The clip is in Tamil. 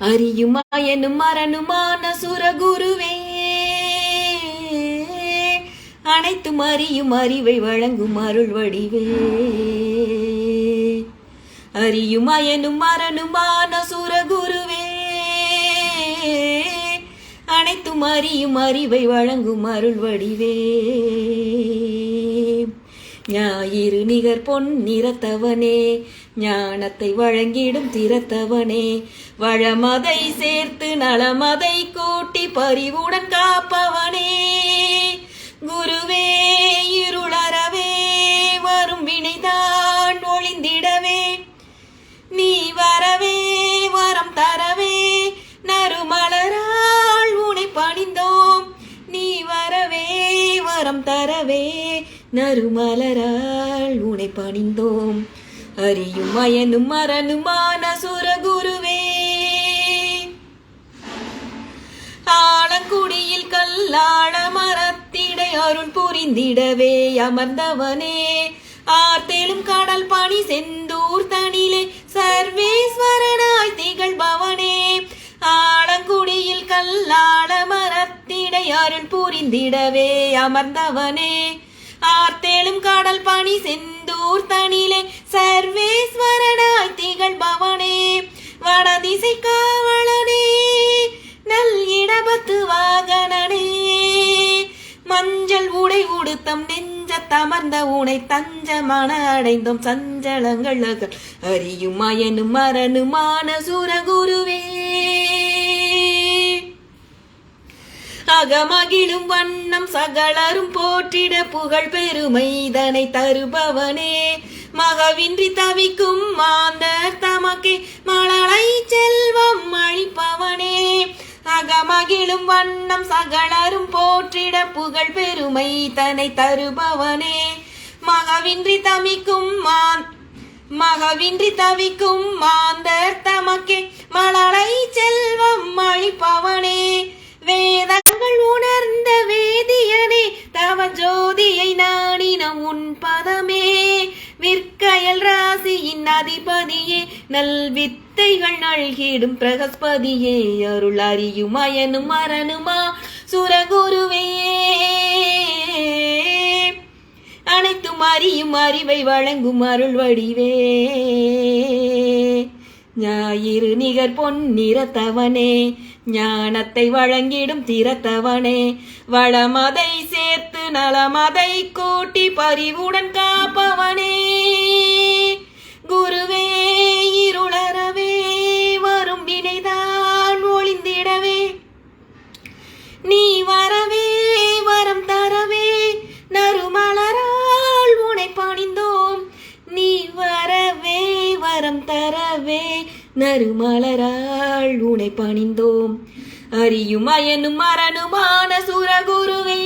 அறியுமாயனும் மரணுமான சுரகுருவே, அனைத்தும் அறியும் அறிவை வழங்கும் அருள் வடிவே. அறியுமாயனும் மரணுமான சுரகுருவே, அனைத்தும் அறியும் அறிவை வழங்கும் அருள் வடிவே. ஞாயிறு நிகர் பொன் நிறத்தவனே, ஞானத்தை வழங்கிடும் திறத்தவனே, வளமதை சேர்த்து நலமதை கூட்டி பரிவுடன் காப்பவனே. குருவே இருளறவே வரும் வினைதான் ஒளிந்திடவே, நீ வரவே வரம் தரவே நறுமலரால் உனை பணிந்தோம். நீ வரவே வரம் தரவே நறுமலரால் உனை பணிந்தோம். அறியும் மயனும் மரணுமான சுரகுருவே, ஆலங்குடியில் கல்லாள மரத்திடை அருள் புரிந்திடவே அமர்ந்தவனே. ஆர்த்தெழும் கடல் பணி செந்தூர் தனிலே சர்வேஸ்வரனாய் திகழ்பவனே. ஆலங்குடியில் கல்லாள மரத்திடை அருள் புரிந்திடவே அமர்ந்தவனே. ஆர்த்தெழும் கடல் பணி செந்தூர் தனிலே சர்வேஸ்வரனாய் திகழ்பவனே. வடதிசை காவலனே, நல் இடபத்து வாகனனே, மஞ்சள் உடை உடுத்தம் நெஞ்ச தமர்ந்த உனை தஞ்சமான அடைந்தோம் சஞ்சலங்கள் அறியும் மயனும் மரணுமான சுரகுருவே. அகமகிழும் வண்ணம் சகலரும் போற்றிட புகழ் பெருமைதனை தருபவனே. மகவின்றி தவிக்கும் மாந்தர் தமக்கே மழலை செல்வம் அளிப்பவனே. அகமகிழும் வண்ணம் சகலரும் போற்றிட புகழ் பெருமை தனை தருபவனே. மகவின்றி தவிக்கும் மாந்தர் தமக்கே மழலை செல்வம் அளிப்பவனே. வேதங்கள் உணர்ந்த வேதியனே, தவ ஜோதியை நாடின உன் பதமே. விற்கயல் ராசியின் அதிபதியே, நல் வித்தைகள் நல்கிடும் பிரகஸ்பதியே. அருள் அறியும் மயனும் மரணுமா சுரகுருவே, அனைத்தும் அறியும் அறிவை வழங்கும் அருள் வடிவே. ஞாயிறு நிகர் பொன் நிறத்தவனே, ஞானத்தை வழங்கிடும் திறத்தவனே, வளமதை சேர்த்து நலமதை கூட்டி பரிவுடன் காப்பவனே. குருவே இருளறவே வரும் வினைதான் ஒளிந்திடவே, நீ வரவே வரம் தரவே நறுமலரால் உனை பணிந்தோம். நீ வரவே வரம் தரவே நறுமலரால் உனை பணிந்தோம். அறியும் மயனும் மரணுமான சுரகுருவே.